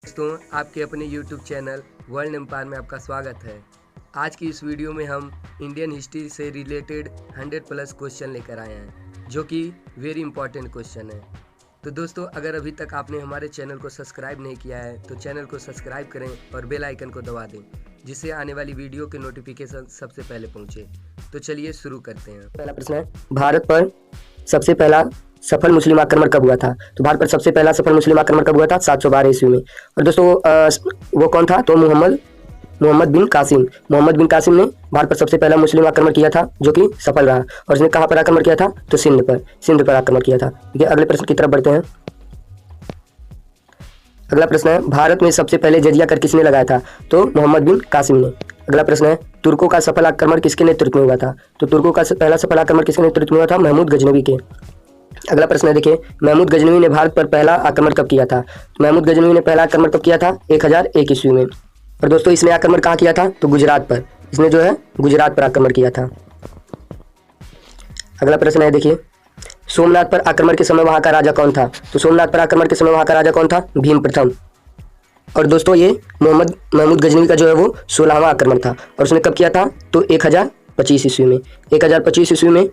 दोस्तों, आपके अपने YouTube चैनल वर्ल्ड एम्पायर में आपका स्वागत है। आज की इस वीडियो में हम इंडियन हिस्ट्री से रिलेटेड 100+ क्वेश्चन लेकर आए हैं, जो कि वेरी इंपॉर्टेंट क्वेश्चन है। तो दोस्तों, अगर अभी तक आपने हमारे चैनल को सब्सक्राइब नहीं किया है तो चैनल को सब्सक्राइब करें और बेल आइकन को दबा दें, जिससे आने वाली वीडियो के नोटिफिकेशन सबसे पहले पहुंचे। तो चलिए शुरू करते हैं। पहला प्रश्न है, भारत पर सबसे पहला सफल मुस्लिम आक्रमण कब हुआ था? तो भारत पर सबसे पहला सफल मुस्लिम आक्रमण कब हुआ था? 712 ईस्वी में। और दोस्तों वो कौन था? तो मोहम्मद बिन कासिम ने भारत पर सबसे पहला मुस्लिम आक्रमण किया था, जो कि सफल रहा। और उसने कहाँ पर आक्रमण किया था? तो सिंध पर आक्रमण किया था। ठीक है, अगले प्रश्न की तरफ बढ़ते हैं। अगला प्रश्न है, भारत में सबसे पहले जजिया कर किसने लगाया था? तो मोहम्मद बिन कासिम ने। अगला प्रश्न है, तुर्कों का सफल आक्रमण किसके नेतृत्व में हुआ था? तो तुर्कों का पहला सफल आक्रमण किसके नेतृत्व में हुआ था? महमूद गजनवी के। अगला प्रश्न है, देखिए, महमूद गजनवी ने भारत पर पहला आक्रमण कब किया था? तो महमूद गजनवी ने पहला आक्रमण कब किया था? 1001 ईस्वी में। और दोस्तों इसने आक्रमण कहाँ किया था? तो गुजरात पर। इसने जो है गुजरात पर आक्रमण किया था। अगला प्रश्न है, देखिए, सोमनाथ पर आक्रमण के समय वहां का राजा कौन था? तो सोमनाथ पर आक्रमण के समय वहां का राजा कौन था? भीम प्रथम। और दोस्तों ये महमूद गजनवी का जो है वो 16वां आक्रमण था। और उसने कब किया था? तो 1025 ईस्वी में। 1025 ईस्वी में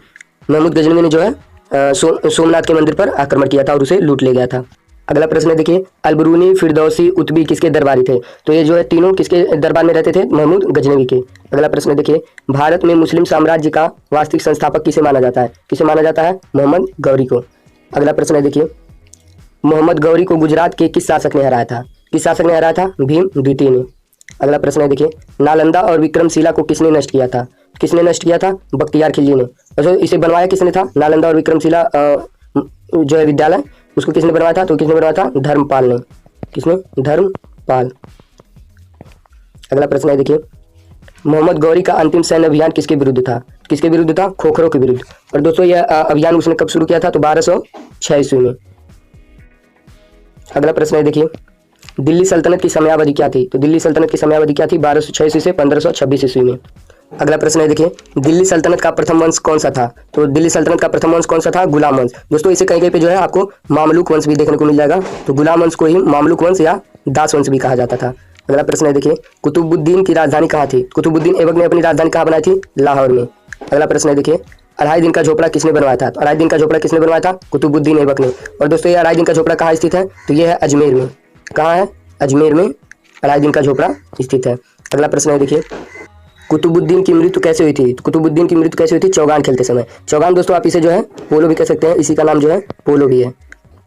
महमूद गजनवी ने जो है सोमनाथ के मंदिर पर आक्रमण किया था और उसे लूट ले गया था। अगला प्रश्न है, देखिए, अलबरूनी, फिरदौसी, उतबी किसके दरबारी थे? तो ये जो है तीनों किसके दरबार में रहते थे? महमूद गजनवी के। अगला प्रश्न है, देखिए, भारत में मुस्लिम साम्राज्य का वास्तविक संस्थापक किसे माना जाता है? किसे माना जाता है? मोहम्मद गौरी को। अगला प्रश्न है, देखिए, मोहम्मद गौरी को गुजरात के किस शासक ने हराया था? किस शासक ने हराया था? भीम द्वितीय ने। अगला प्रश्न है, देखिए, नालंदा और विक्रमशिला को किसने नष्ट किया था? किसने नष्ट किया था? बख्तियार खिलजी ने। अच्छा, इसे बनवाया किसने था? नालंदा और विक्रमशिला जो है विद्यालय, उसको किसने बनवाया था? तो किसने बनवाया था? धर्मपाल ने। किसने? धर्मपाल। अगला प्रश्न है, देखिए, मोहम्मद गौरी का अंतिम सैन्य अभियान किसके विरुद्ध था? किसके विरुद्ध था? खोखरों के विरुद्ध। और दोस्तों यह अभियान उसने कब शुरू किया था? तो 1206 ईस्वी में। अगला प्रश्न है, देखिए, दिल्ली सल्तनत की समयावधि क्या थी? तो दिल्ली सल्तनत की समयावधि क्या थी? 1206 ईस्वी से 1526 ईस्वी में। अगला प्रश्न है, देखिए, दिल्ली सल्तनत का प्रथम वंश कौन सा था? तो दिल्ली सल्तनत का प्रथम वंश कौन सा था? गुलाम वंश। दोस्तों इसे कहीं कहीं पे जो है आपको मामलुक वंश भी देखने को मिल जाएगा। तो गुलाम वंश को ही मामलुक वंश या दास वंश भी कहा जाता था। अगला प्रश्न है, देखिए, कुतुबुद्दीन की राजधानी कहाँ थी? कुतुबुद्दीन ऐबक ने अपनी राजधानी कहाँ बनाई थी? लाहौर में। अगला प्रश्न है, देखिए, अढ़ाई दिन का झोपड़ा किसने बनवाया था? तो अढ़ाई दिन का झोपड़ा किसने बनवाया था? कुतुबुद्दीन ऐबक ने। और दोस्तों ये अढ़ाई दिन का झोपड़ा कहाँ स्थित है? तो ये है अजमेर में। कहाँ है? अजमेर में अढ़ाई दिन का झोपड़ा स्थित है। अगला प्रश्न है, देखिए, कुतुबुद्दीन की मृत्यु कैसे हुई थी? तो कुतुबुद्दीन की मृत्यु कैसे हुई थी? चौगान खेलते समय। चौगान दोस्तों आप इसे जो है पोलो भी कह सकते हैं, इसी का नाम जो है पोलो भी है।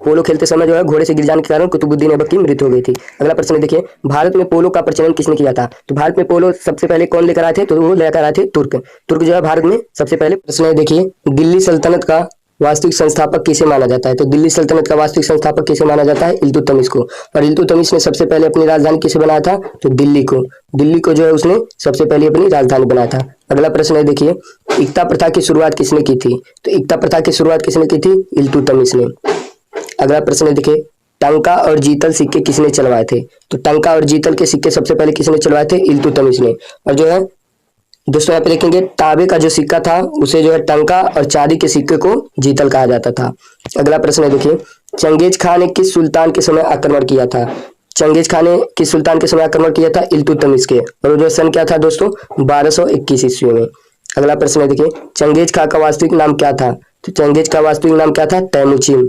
पोलो खेलते समय जो है घोड़े से गिर जाने के कारण कुतुबुद्दीन ऐबक की मृत्यु हो गई थी। अगला प्रश्न है, देखिए, भारत में पोलो का प्रचलन किसने किया था? तो भारत में पोलो सबसे पहले कौन लेकर आए थे? तो वो लेकर आए थे तुर्क जो है भारत में सबसे पहले। प्रश्न है, देखिए, दिल्ली सल्तनत का वास्तविक संस्थापक किसे माना जाता है? तो दिल्ली सल्तनत का वास्तविक संस्थापक किसे माना जाता है? इल्तुतमिश को। और इल्तुतमिश ने सबसे पहले अपनी राजधानी किसे बनाया था? तो दिल्ली को जो है उसने सबसे पहले अपनी राजधानी बनाया था। अगला प्रश्न है, देखिए, इक्ता प्रथा की शुरुआत किसने की थी? तो इक्ता प्रथा की शुरुआत किसने की थी? इल्तुतमिश ने। अगला प्रश्न है, देखिए, टंका और जीतल सिक्के किसने चलवाए थे? तो टंका और जीतल के सिक्के सबसे पहले किसने चलवाए थे? इल्तुतमिश ने। और जो है दोस्तों यहाँ पे देखेंगे तांबे का जो सिक्का था उसे जो है टंका और चांदी के सिक्के को जीतल कहा जाता था। अगला प्रश्न है, देखिए, चंगेज खान ने किस सुल्तान के समय आक्रमण किया था? चंगेज खान ने किस सुल्तान के समय आक्रमण किया था? इल्तुतमिश के। और जो सन क्या था दोस्तों? 1221 ईस्वी में। अगला प्रश्न है, देखिए, चंगेज खान का वास्तविक नाम क्या था? तो चंगेज का वास्तविक नाम क्या था? तैमुचिन।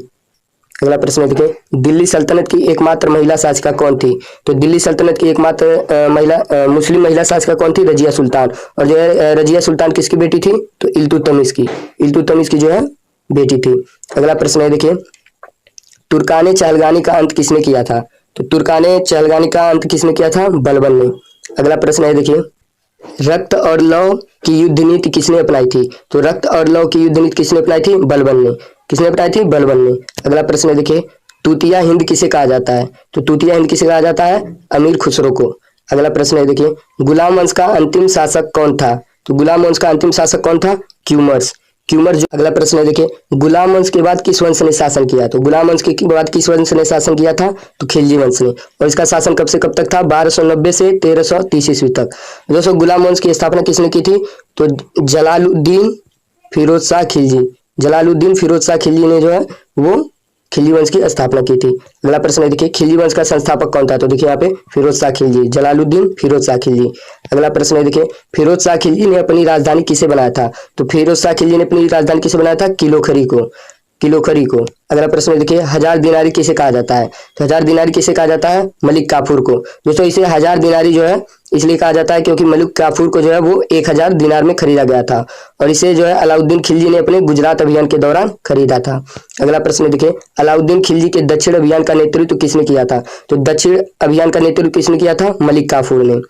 अगला प्रश्न है, देखिए, दिल्ली सल्तनत की एकमात्र महिला शासिका कौन थी? तो दिल्ली सल्तनत की एकमात्र मुस्लिम महिला शासिका कौन थी? रजिया सुल्तान। और जो है रजिया सुल्तान किसकी बेटी थी? तो इल्तुतमिश की जो है बेटी थी। अगला प्रश्न है, देखिए, तुर्काने चहलगानी का अंत किसने किया था? तो तुर्काने चहलगानी का अंत किसने किया था? बलबन ने। अगला प्रश्न है, देखिए, रक्त और लौ की युद्ध नीति किसने अपनाई थी? तो रक्त और लौ की युद्ध नीति किसने अपनाई थी? बलबन ने। किसने अपनाई थी? बलबन ने। अगला प्रश्न है, देखिए, तूतिया हिंद किसे कहा जाता है? तो तूतिया हिंद किसे कहा जाता है? अमीर खुसरो को। अगला प्रश्न है, देखिए, गुलाम वंश का अंतिम शासक कौन था? तो गुलाम वंश का अंतिम शासक कौन था? क्यूमर्स। अगला प्रश्न है, देखिए, गुलाम वंश के बाद किस वंश ने शासन किया? तो गुलाम वंश के बाद किस वंश ने शासन किया था? तो खिलजी वंश ने। और इसका शासन कब से कब तक था? 1290 से 1330 ईस्वी तक। दोस्तों गुलाम वंश की स्थापना किसने की थी? तो जलालुद्दीन फिरोज शाह खिलजी ने जो है वो खिलजी वंश की स्थापना की थी। अगला प्रश्न है, देखिए खिलजी वंश का संस्थापक कौन था? तो देखिए यहाँ पे फिरोज शाह खिलजी, जलालुद्दीन फिरोज शाह खिलजी। अगला प्रश्न है, देखिए फिरोज शाह खिलजी ने अपनी राजधानी किसे बनाया था? तो फिरोज शाह खिलजी ने अपनी राजधानी किसे बनाया था? किलोखरी को, किलोखरी को। अगला प्रश्न है, देखिए हजार दिनारी किसे कहा जाता है? तो हजार दिनारी किसे कहा जाता है? मलिक काफूर को। दोस्तों इसे हजार दिनारी जो है इसलिए कहा जाता है क्योंकि मलिक काफूर को जो है वो 1000 दिनार में खरीदा गया था और इसे जो है अलाउद्दीन खिलजी ने अपने गुजरात अभियान के दौरान खरीदा था। अगला प्रश्न है, देखिए अलाउद्दीन खिलजी के दक्षिण अभियान का नेतृत्व किसने किया था? तो दक्षिण अभियान का नेतृत्व किसने किया था? मलिक काफूर ने।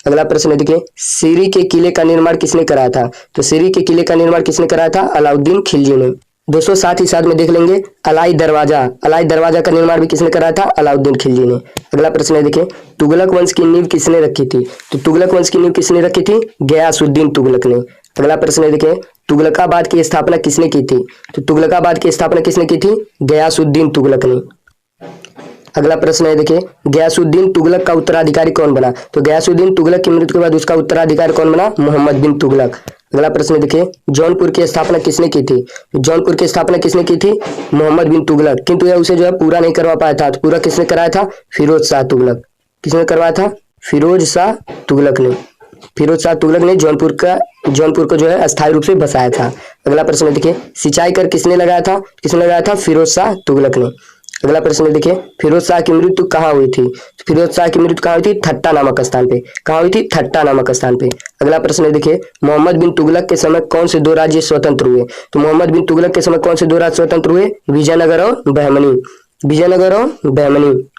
अगला प्रश्न है, देखिए सीरी के किले का निर्माण किसने कराया था? तो सीरी के किले का निर्माण किसने कराया था? अलाउद्दीन खिलजी ने। दोस्तों साथ ही साथ में देख लेंगे अलाई दरवाजा, अलाई दरवाजा का निर्माण भी किसने कराया था? अलाउद्दीन खिलजी ने। अगला प्रश्न है, देखिए तुगलक वंश की नींव किसने रखी थी? तो तुगलक वंश की नींव किसने रखी थी? गयासुद्दीन तुगलक ने। अगला प्रश्न है, देखिए तुगलकाबाद की स्थापना किसने की थी? तो तुगलकाबाद की स्थापना किसने की थी? गयासुद्दीन तुगलक ने। अगला प्रश्न है, देखिए गयासुद्दीन तुगलक का उत्तराधिकारी कौन बना? तो गयासुद्दीन तुगलक की मृत्यु के बाद उसका उत्तराधिकारी कौन बना? मोहम्मद बिन तुगलक। अगला प्रश्न है, देखिए जौनपुर की स्थापना किसने की थी? जौनपुर की स्थापना किसने की थी? मोहम्मद बिन तुगलक, किंतु यह उसे जो है पूरा नहीं करवा पाया था। तो पूरा किसने कराया था? फिरोज शाह तुगलक। किसने करवाया था? फिरोज शाह तुगलक ने। फिरोज शाह तुगलक ने जौनपुर को जो है अस्थायी रूप से बसाया था। अगला प्रश्न है, देखिए सिंचाई कर किसने लगाया था? किसने लगाया था? फिरोज शाह तुगलक ने। अगला प्रश्न है, देखिए फिरोज शाह की मृत्यु कहाँ हुई थी? फिरोज शाह की मृत्यु कहाँ हुई थी? ठट्टा नामक स्थान पे। कहाँ हुई थी? ठट्टा नामक स्थान पे। अगला प्रश्न है, देखिए मोहम्मद बिन तुगलक के समय कौन से दो राज्य स्वतंत्र हुए? तो मोहम्मद बिन तुगलक के समय कौन से दो राज्य स्वतंत्र हुए? विजयनगर और बहमनी, विजयनगर और बहमनी।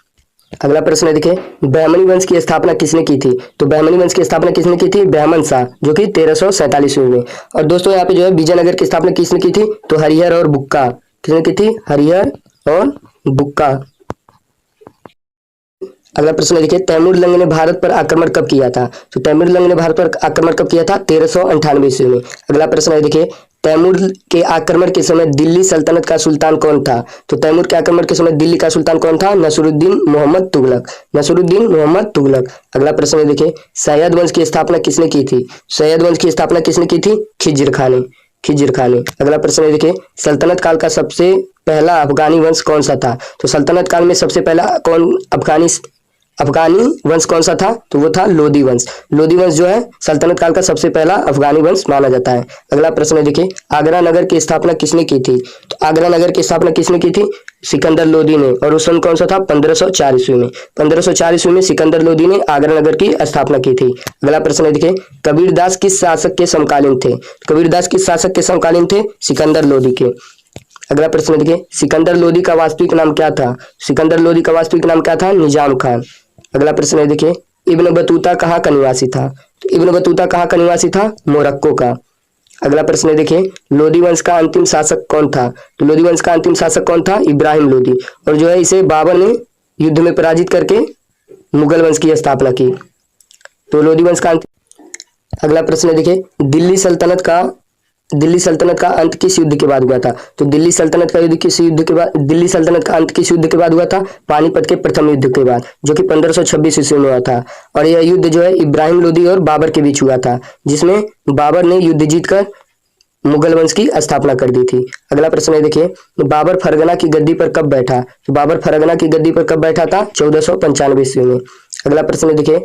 अगला प्रश्न है, देखिए बहमनी वंश की स्थापना किसने की थी? तो बहमनी वंश की स्थापना किसने की थी? बहमन शाह, जो कि 1347 में। और दोस्तों यहाँ पे जो है विजयनगर की स्थापना किसने की थी? तो हरिहर और बुक्का। किसने की थी? हरिहर और बुक्का। अगला प्रश्न है, देखिए तैमूर लंग ने भारत पर आक्रमण कब किया था? तो तैमूर लंग ने भारत पर आक्रमण कब किया था? 1398 ईस्वी में। अगला प्रश्न है, देखिए तैमूर के आक्रमण के समय दिल्ली सल्तनत का सुल्तान कौन था? तो तैमूर के आक्रमण के समय दिल्ली का सुल्तान कौन था? नसरुद्दीन मोहम्मद तुगलक, नसरुद्दीन मोहम्मद तुगलक। अगला प्रश्न है, देखिए सैयद वंश की स्थापना किसने की थी? सैयद वंश की स्थापना किसने की थी? खिज्र खान ने, खिज्र खान ने। अगला प्रश्न है, देखिए सल्तनत काल का सबसे पहला अफगानी वंश कौन सा था? तो सल्तनत काल में सबसे पहला कौन अफगानी वंश कौन सा था? तो वो था लोदी वंश। लोदी वंश जो है सल्तनत काल का सबसे पहला अफगानी वंश माना जाता है। अगला प्रश्न है, देखिए आगरा नगर की स्थापना किसने की थी? तो आगरा नगर की स्थापना किसने की थी? सिकंदर लोदी ने। और उस सन कौन सा था? 1504 ईस्वी में। 1504 ईस्वी में सिकंदर लोदी ने आगरा नगर की स्थापना की थी। अगला प्रश्न है, देखिए कबीरदास किस शासक के समकालीन थे? कबीरदास किस शासक के समकालीन थे? सिकंदर लोदी के। अगला प्रश्न है, देखिए सिकंदर लोदी का वास्तविक नाम क्या था? सिकंदर लोदी का वास्तविक नाम क्या था? निजाम खान। अगला प्रश्न है, देखिए इब्न बतूता कहाँ का निवासी था? तो इब्न बतूता कहाँ का निवासी था? मोरक्को का। अगला प्रश्न है, देखिए लोदी वंश का अंतिम शासक कौन था? तो लोदी वंश का अंतिम शासक कौन था? इब्राहिम लोदी। और जो है इसे बाबर ने युद्ध में पराजित करके मुगल वंश की स्थापना की। तो लोदी वंश का अगला प्रश्न है, देखिए दिल्ली सल्तनत का अंत किस युद्ध के बाद हुआ था? तो दिल्ली सल्तनत का युद्ध किस युद्ध के बाद, दिल्ली सल्तनत का अंत किस युद्ध के बाद हुआ था? पानीपत के प्रथम युद्ध के बाद, जो कि 1526 ईस्वी में हुआ था। और यह युद्ध जो है इब्राहिम लोदी और बाबर के बीच हुआ था, जिसमें बाबर ने युद्ध जीतकर मुगल वंश की स्थापना कर दी थी। अगला प्रश्न है, देखिए बाबर फरगना की गद्दी पर कब बैठा? तो बाबर फरगना की गद्दी पर कब बैठा था? 1495 ईस्वी में। अगला प्रश्न है, देखिए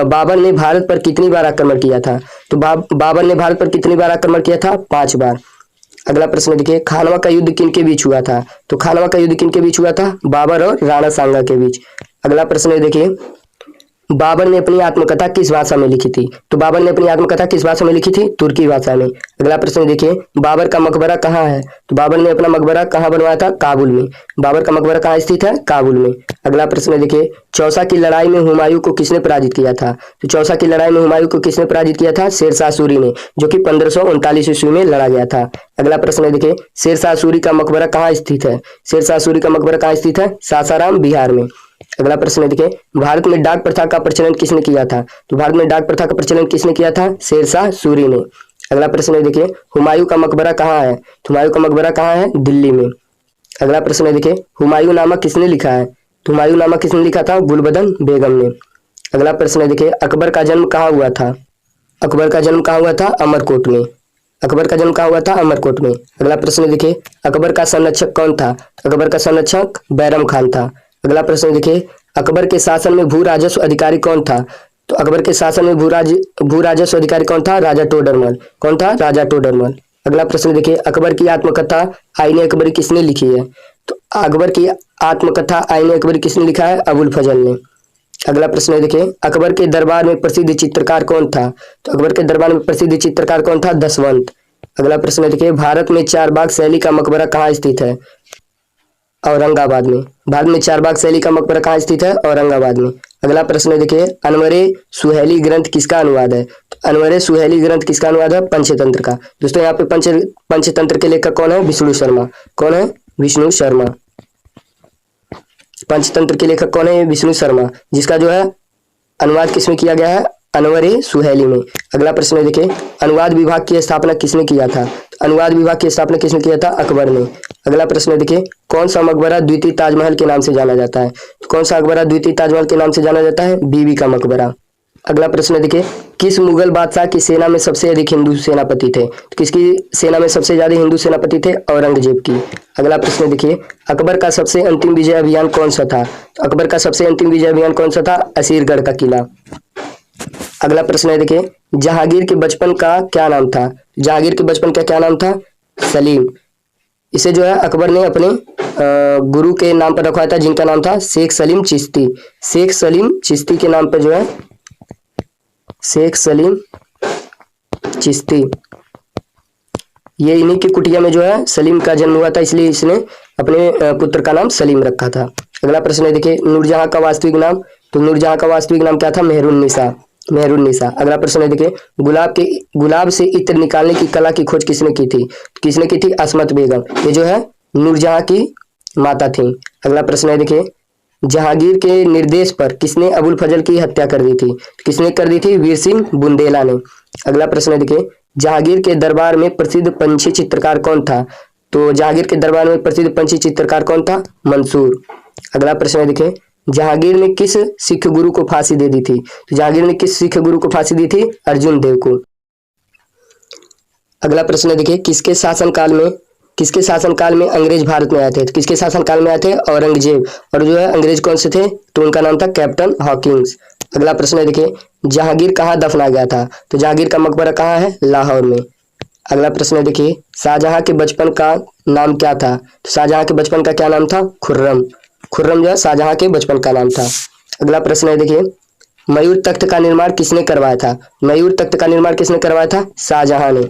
बाबर ने भारत पर कितनी बार आक्रमण किया था? तो बाबर ने भारत पर कितनी बार आक्रमण किया था? 5 बार। अगला प्रश्न है, देखिए खानवा का युद्ध किन के बीच हुआ था? तो खानवा का युद्ध किन के बीच हुआ था? बाबर और राणा सांगा के बीच। अगला प्रश्न है, देखिए बाबर ने अपनी आत्मकथा किस भाषा में लिखी थी? तो बाबर ने अपनी आत्मकथा किस भाषा में लिखी थी? तुर्की भाषा में। अगला प्रश्न देखिए बाबर का मकबरा कहाँ है? तो बाबर ने अपना मकबरा कहाँ बनवाया था? काबुल में। बाबर का मकबरा कहाँ स्थित है? काबुल में। अगला प्रश्न देखिए चौसा की लड़ाई में हुमायूं को किसने पराजित किया था? तो चौसा की लड़ाई में हुमायूं को किसने पराजित किया था? शेरशाह सूरी ने, जो कि 1539 ईस्वी में लड़ा गया था। अगला प्रश्न देखिए शेरशाह सूरी का मकबरा कहाँ स्थित है? शेरशाह सूरी का मकबरा कहाँ स्थित है? सासाराम बिहार में। अगला प्रश्न देखिए भारत में डाक प्रथा का प्रचलन किसने किया था? तो भारत में डाक प्रथा का प्रचलन किसने किया था? शेरशाह सूरी ने। अगला प्रश्न देखिए हुमायूं का मकबरा कहाँ है? तो हुमायूं का मकबरा कहाँ है? दिल्ली में। अगला प्रश्न देखिए हुमायूं नामा किसने लिखा है? तो हुमायूं नामा किसने लिखा था? गुलबदन बेगम ने। अगला प्रश्न देखिए अकबर का जन्म कहाँ हुआ था? अकबर का जन्म कहाँ हुआ था? अमरकोट में। अकबर का जन्म कहाँ हुआ था? अमरकोट में। अगला प्रश्न देखिए, अकबर का संरक्षक कौन था? अकबर का संरक्षक बैरम खान था। अगला प्रश्न देखिए, अकबर के शासन में भू राजस्व अधिकारी कौन था? तो अकबर के शासन में भू राजस्व अधिकारी कौन था? राजा टोडरमल। कौन था? राजा टोडरमल। अगला प्रश्न देखिए, अकबर की आत्मकथा आईने अकबरी किसने लिखी है? तो अकबर की आत्मकथा आईने अकबरी किसने लिखा है? अबुल फजल ने। अगला प्रश्न देखिए, अकबर के दरबार में प्रसिद्ध चित्रकार कौन था? तो अकबर के दरबार में प्रसिद्ध चित्रकार कौन था? दसवंत। अगला प्रश्न देखिए, भारत में चारबाग शैली का मकबरा कहाँ स्थित है? औरंगाबाद में। भारत में चारबाग शैली का मकबरा कहाँ स्थित है? औरंगाबाद में। अगला प्रश्न देखिए, अनवरे सुहेली ग्रंथ किसका अनुवाद है? तो अनवरे सुहेली ग्रंथ किसका अनुवाद है? पंचतंत्र का। दोस्तों यहाँ पे पंचतंत्र के लेखक कौन है? विष्णु शर्मा। कौन है? विष्णु शर्मा। पंचतंत्र के लेखक कौन है? विष्णु शर्मा, जिसका जो है अनुवाद किसमें किया गया है? अनवरे सुहेली में। अगला प्रश्न देखिए, अनुवाद विभाग की स्थापना किसने किया था? तो अनुवाद विभाग की स्थापना किसने किया था? अकबर ने। अगला प्रश्न देखिए, कौन सा मकबरा द्वितीय ताजमहल के नाम से जाना जाता है? तो कौन सा मकबरा द्वितीय ताजमहल के नाम से जाना जाता है? बीबी का मकबरा। अगला प्रश्न देखिए, किस मुगल बादशाह की सेना में सबसे अधिक हिंदू सेनापति थे? तो किसकी सेना में सबसे ज्यादा हिंदू सेनापति थे? औरंगजेब की। अगला प्रश्न देखिए, अकबर का सबसे अंतिम विजय अभियान कौन सा था? तो अकबर का सबसे अंतिम विजय अभियान कौन सा था? असीरगढ़ का किला। अगला प्रश्न है देखिए, जहांगीर के बचपन का क्या नाम था? जहांगीर के बचपन का क्या नाम था? सलीम। इसे जो है अकबर ने अपने गुरु के नाम पर रखवाया था, जिनका नाम था शेख सलीम चिश्ती। शेख सलीम चिश्ती के नाम पर जो है शेख सलीम चिश्ती, ये इन्हीं की कुटिया में जो है सलीम का जन्म हुआ था, इसलिए इसने अपने पुत्र का नाम सलीम रखा था। अगला प्रश्न है देखिए, नूरजहां का वास्तविक नाम? तो नूरजहां का वास्तविक नाम क्या था? मेहरुन्निसा। मेहरुन्निसा। अगला प्रश्न है देखिए, गुलाब से इत्र निकालने की कला की खोज किसने की थी? किसने की थी? अस्मत बेगम। ये जो है नूरजहां की माता थी। अगला प्रश्न है देखिए, जहांगीर के निर्देश पर किसने अबुल फजल की हत्या कर दी थी? किसने कर दी थी? वीर सिंह बुंदेला ने। अगला प्रश्न है देखिए, जहांगीर के दरबार में प्रसिद्ध पंछी चित्रकार कौन था? तो जहांगीर के दरबार में प्रसिद्ध पंछी चित्रकार कौन था? मंसूर। अगला प्रश्न है देखिए, जहांगीर ने किस सिख गुरु को फांसी दे दी थी? तो जहांगीर ने किस सिख गुरु को फांसी दी थी? अर्जुन देव को। अगला प्रश्न है देखिए, किसके शासनकाल में अंग्रेज भारत में आए थे? तो किसके शासनकाल में आए थे? औरंगजेब। और जो है अंग्रेज कौन से थे? तो उनका नाम था कैप्टन हॉकिंस। अगला प्रश्न है देखिए, जहांगीर कहाँ दफना गया था? तो जहांगीर का मकबरा कहाँ है? लाहौर में। अगला प्रश्न है देखिए, शाहजहां के बचपन का नाम क्या था? तो शाहजहां के बचपन का क्या नाम था? खुर्रम। खुर्रम जो है शाहजहां के बचपन का नाम था। अगला प्रश्न है देखिए, मयूर तख्त का निर्माण किसने करवाया था? मयूर तख्त का निर्माण किसने करवाया था? शाहजहां ने।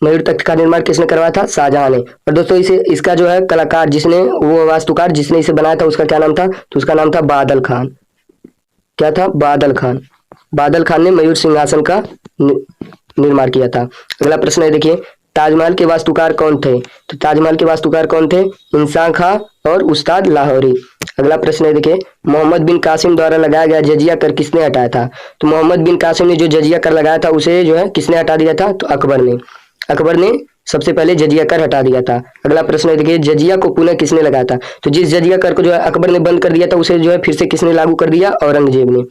मयूर तख्त का निर्माण किसने करवाया था? शाहजहां ने। और दोस्तों इसका जो है कलाकार जिसने, वो वास्तुकार जिसने इसे बनाया था, उसका क्या नाम था? तो उसका नाम था बादल खान। क्या था? बादल खान। बादल खान ने मयूर सिंहासन का निर्माण किया था। अगला प्रश्न है देखिए, ताजमहल के वास्तुकार कौन थे? तो ताजमहल के वास्तुकार कौन थे? इंसान खां और उस्ताद लाहौरी। अगला प्रश्न है देखिए, मोहम्मद बिन कासिम द्वारा लगाया गया जजिया कर किसने हटाया था? तो मोहम्मद बिन कासिम ने जो जजिया कर लगाया था, उसे जो है किसने हटा दिया था? तो अकबर ने। अकबर ने सबसे पहले जजिया कर हटा दिया था। अगला प्रश्न है देखिए, जजिया को पुनः किसने लगाया था? तो जिस जजिया कर को जो है अकबर ने बंद कर दिया था, उसे जो है फिर से किसने लागू कर दिया? औरंगजेब ने।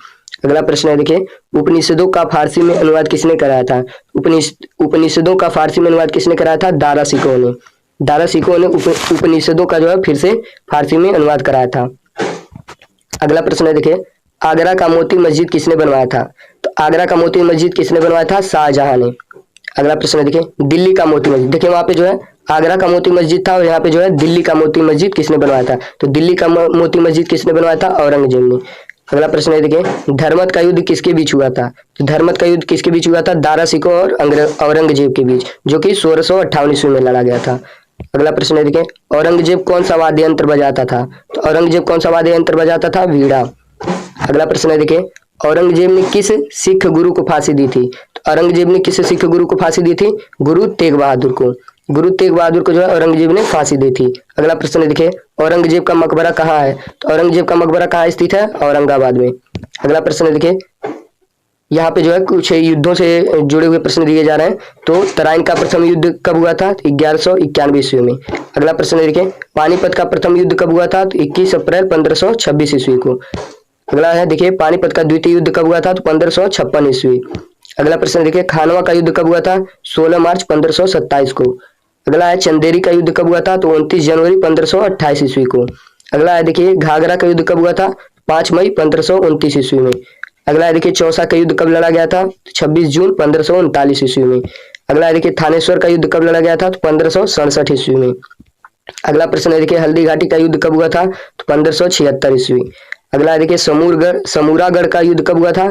अगला प्रश्न है देखिए, उपनिषदों का फारसी में अनुवाद किसने कराया था? उपनिषदों का फारसी में अनुवाद किसने कराया था? दारा सिकोह ने। दारा सिकोह ने उपनिषदों का जो है फिर से फारसी में अनुवाद कराया था। अगला प्रश्न है देखिए, आगरा का मोती मस्जिद किसने बनवाया था? तो आगरा का मोती मस्जिद किसने बनवाया था? शाहजहां ने। अगला प्रश्न है देखिए, दिल्ली का मोती मस्जिद, देखिए वहां पे जो है आगरा का मोती मस्जिद था, और यहाँ पे जो है दिल्ली का मोती मस्जिद किसने बनवाया था? तो दिल्ली का मोती मस्जिद किसने बनवाया था? औरंगजेब ने। अगला प्रश्न है देखिए, धर्मत का युद्ध किसके बीच हुआ था? तो धर्मत का युद्ध किसके बीच हुआ था? दारा सिकोह और औरंगजेब के बीच, जो कि 1658 ईस्वी में लड़ा गया था। अगला प्रश्न है देखिए, औरंगजेब कौन सा वाद्य यंत्र बजाता था? तो औरंगजेब कौन सा वाद्य यंत्र बजाता था? वीणा। अगला प्रश्न है देखिए, औरंगजेब ने किस सिख गुरु को फांसी दी थी? तो औरंगजेब ने किस सिख गुरु को फांसी दी थी? गुरु तेग बहादुर को। गुरु तेग बहादुर को जो है औरंगजेब ने फांसी दी थी। अगला प्रश्न है देखिए, औरंगजेब का मकबरा कहाँ है? तो औरंगजेब का मकबरा कहाँ स्थित है? औरंगाबाद में। अगला प्रश्न है देखिए, यहाँ पे जो है कुछ युद्धों से जुड़े हुए प्रश्न दिए जा रहे हैं। तो तराइन का प्रथम युद्ध कब हुआ था? 1191 ईस्वी में। अगला प्रश्न है देखिए, पानीपत का प्रथम युद्ध कब हुआ था? तो 21 अप्रैल 1526 ईस्वी को। अगला है देखिए, पानीपत का द्वितीय युद्ध कब हुआ था? तो 1556 ईस्वी। अगला प्रश्न देखिए, खानवा का युद्ध कब हुआ था? 16 मार्च 1527 को। अगला है चंदेरी का युद्ध कब हुआ था? तो 29 जनवरी 1528 ईस्वी को। अगला है देखिए, घाघरा का युद्ध कब हुआ था? 5 मई 1529 ईस्वी में। अगला है देखिए, चौसा का युद्ध कब लड़ा गया था? 26 जून 1539 ईस्वी में। अगला है देखिए, थानेश्वर का युद्ध कब लड़ा गया था? तो 1567 ईस्वी में। अगला प्रश्न है देखिए, हल्दी घाटी का युद्ध कब हुआ था? तो 1576 ईस्वी। अगला है देखिए, समूरागढ़ का युद्ध कब हुआ था?